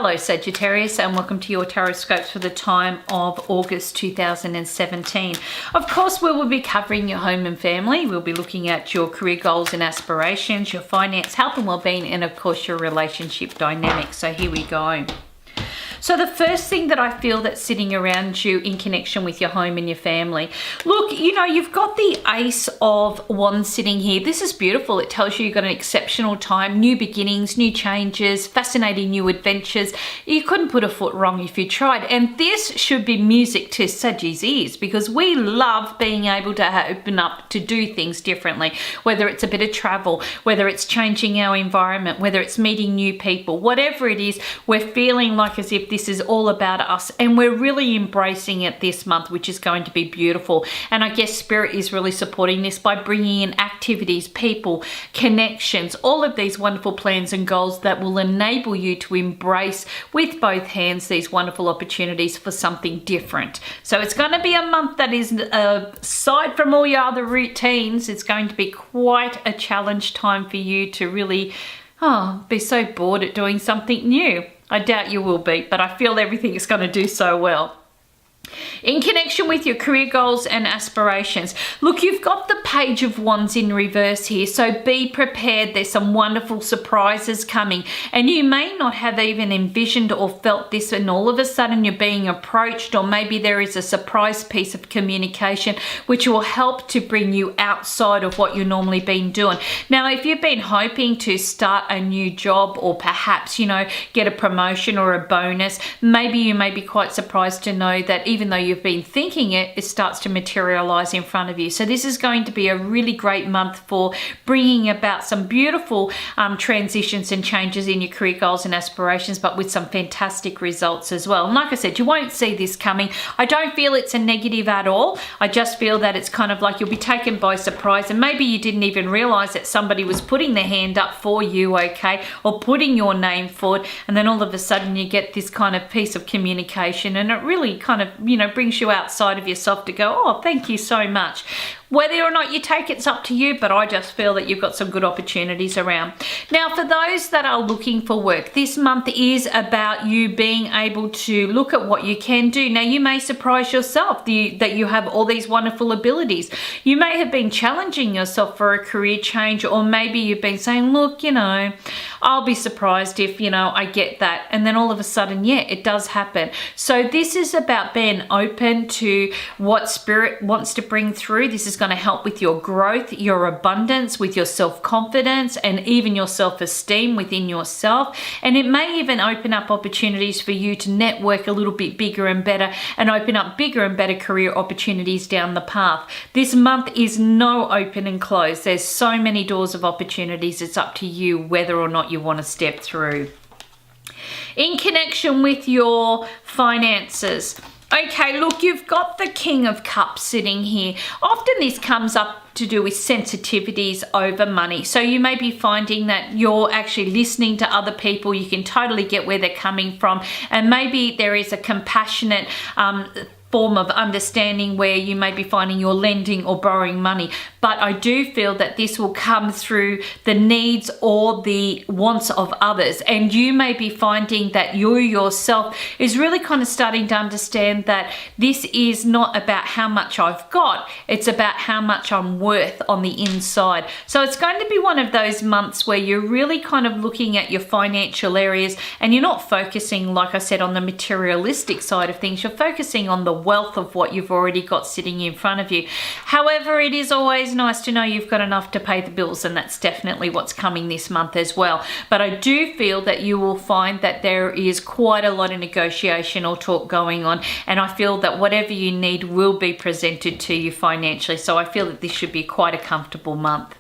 Hello Sagittarius, and welcome to your Tarotscopes for the time of August 2017. Of course, we will be covering your home and family. We'll be looking at your career goals and aspirations, your finance, health and well-being, and of course your relationship dynamics. So here we go. So the first thing that I feel that's sitting around you in connection with your home and your family. Look, you know, you've got the Ace of Wands sitting here. This is beautiful. It tells you you've got an exceptional time, new beginnings, new changes, fascinating new adventures. You couldn't put a foot wrong if you tried. And this should be music to Sagi's ears, because we love being able to open up to do things differently, whether it's a bit of travel, whether it's changing our environment, whether it's meeting new people, whatever it is, we're feeling like as if this is all about us, and we're really embracing it this month, which is going to be beautiful. And I guess Spirit is really supporting this by bringing in activities, people, connections, all of these wonderful plans and goals that will enable you to embrace with both hands these wonderful opportunities for something different. So it's going to be a month that is, aside from all your other routines, it's going to be quite a challenge time for you to really be so bored at doing something new. I doubt you will be, but I feel everything is going to do so well. In connection with your career goals and aspirations, look, you've got the Page of Wands in reverse here, so be prepared. There's some wonderful surprises coming, and you may not have even envisioned or felt this, and all of a sudden you're being approached, or maybe there is a surprise piece of communication which will help to bring you outside of what you've normally been doing. Now, if you've been hoping to start a new job, or perhaps, you know, get a promotion or a bonus, maybe you may be quite surprised to know that even though you've been thinking it, it starts to materialize in front of you. So this is going to be a really great month for bringing about some beautiful transitions and changes in your career goals and aspirations, but with some fantastic results as well. And like I said, you won't see this coming. I don't feel it's a negative at all. I just feel that it's kind of like you'll be taken by surprise, and maybe you didn't even realize that somebody was putting their hand up for you, okay, or putting your name forward, and then all of a sudden you get this kind of piece of communication, and it really kind of, you know, brings you outside of yourself to go, oh, thank you so much. Whether or not you take it's up to you, but I just feel that you've got some good opportunities around. Now, for those that are looking for work, this month is about you being able to look at what you can do. Now, you may surprise yourself that you have all these wonderful abilities. You may have been challenging yourself for a career change, or maybe you've been saying, look, you know, I'll be surprised if, you know, I get that. And then all of a sudden, yeah, it does happen. So this is about being open to what Spirit wants to bring through. This is going to help with your growth, your abundance, with your self-confidence, and even your self-esteem within yourself. And it may even open up opportunities for you to network a little bit bigger and better, and open up bigger and better career opportunities down the path. This month is no open and close. There's so many doors of opportunities. It's up to you whether or not you want to step through. In connection with your finances, okay, look, you've got the King of Cups sitting here. Often this comes up to do with sensitivities over money. So you may be finding that you're actually listening to other people. You can totally get where they're coming from. And maybe there is a compassionate form of understanding where you may be finding you're lending or borrowing money. But I do feel that this will come through the needs or the wants of others. And you may be finding that you yourself is really kind of starting to understand that this is not about how much I've got, it's about how much I'm worth on the inside. So it's going to be one of those months where you're really kind of looking at your financial areas, and you're not focusing, like I said, on the materialistic side of things. You're focusing on the wealth of what you've already got sitting in front of you. However, it is always nice to know you've got enough to pay the bills, and that's definitely what's coming this month as well. But I do feel that you will find that there is quite a lot of negotiation or talk going on, and I feel that whatever you need will be presented to you financially. So I feel that this should be quite a comfortable month.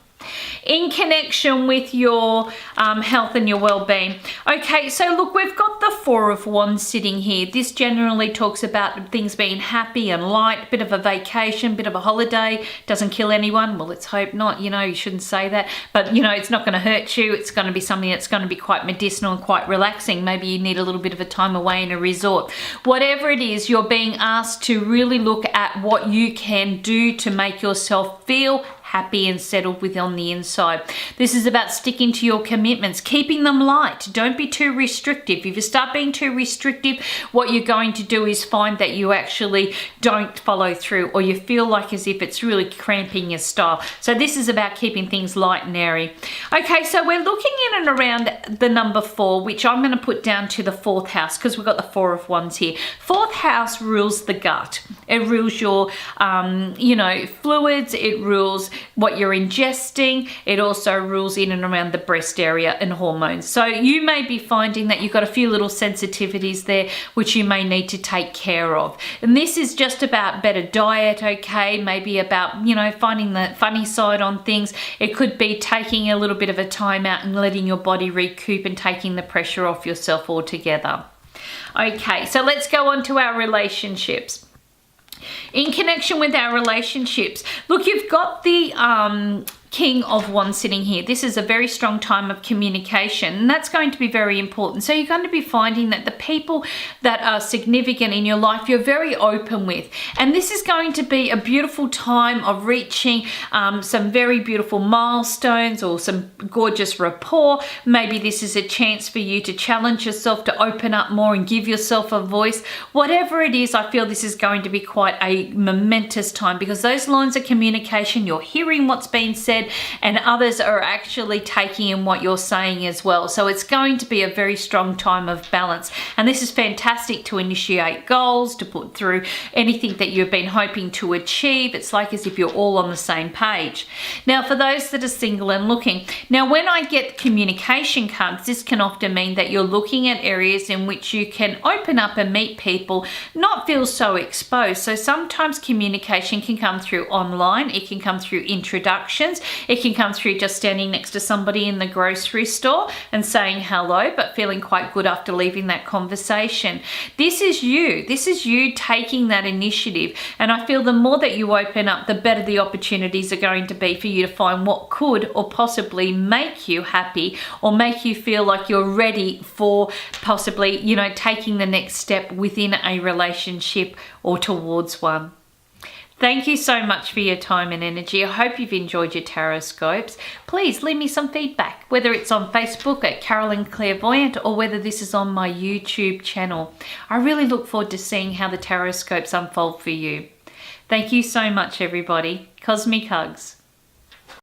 In connection with your health and your well-being, okay, so look, we've got the Four of Wands sitting here. This generally talks about things being happy and light, bit of a vacation, bit of a holiday. Doesn't kill anyone. Well, let's hope not. You know, you shouldn't say that, but you know, it's not going to hurt you. It's going to be something that's going to be quite medicinal and quite relaxing. Maybe you need a little bit of a time away in a resort. Whatever it is, you're being asked to really look at what you can do to make yourself feel happy and settled with on the inside. This is about sticking to your commitments, keeping them light. Don't be too restrictive. If you start being too restrictive, what you're going to do is find that you actually don't follow through, or you feel like as if it's really cramping your style. So this is about keeping things light and airy. Okay, so we're looking in and around the number 4, which I'm going to put down to the 4th house because we've got the 4 of Wands here. 4th house rules the gut. It rules your, fluids. It rules what you're ingesting. It also rules in and around the breast area and hormones. So you may be finding that you've got a few little sensitivities there which you may need to take care of. And this is just about better diet, okay? Maybe about, finding the funny side on things. It could be taking a little bit of a time out and letting your body recoup and taking the pressure off yourself altogether. Okay, so let's go on to our relationships. In connection with our relationships, look, you've got the King of Wands sitting here. This is a very strong time of communication, and that's going to be very important. So you're going to be finding that the people that are significant in your life, you're very open with. And this is going to be a beautiful time of reaching some very beautiful milestones or some gorgeous rapport. Maybe this is a chance for you to challenge yourself to open up more and give yourself a voice. Whatever it is, I feel this is going to be quite a momentous time because those lines of communication, you're hearing what's being said, and others are actually taking in what you're saying as well. So it's going to be a very strong time of balance. And this is fantastic to initiate goals, to put through anything that you've been hoping to achieve. It's like as if you're all on the same page. Now, for those that are single and looking, now when I get communication cards, this can often mean that you're looking at areas in which you can open up and meet people, not feel so exposed. So sometimes communication can come through online. It can come through introductions. It can come through just standing next to somebody in the grocery store and saying hello, but feeling quite good after leaving that conversation. This is you. This is you taking that initiative. And I feel the more that you open up, the better the opportunities are going to be for you to find what could or possibly make you happy or make you feel like you're ready for possibly, taking the next step within a relationship or towards one. Thank you so much for your time and energy. I hope you've enjoyed your Tarotscopes. Please leave me some feedback, whether it's on Facebook at Carolyn Clairvoyant or whether this is on my YouTube channel. I really look forward to seeing how the Tarotscopes unfold for you. Thank you so much, everybody. Cosmic hugs.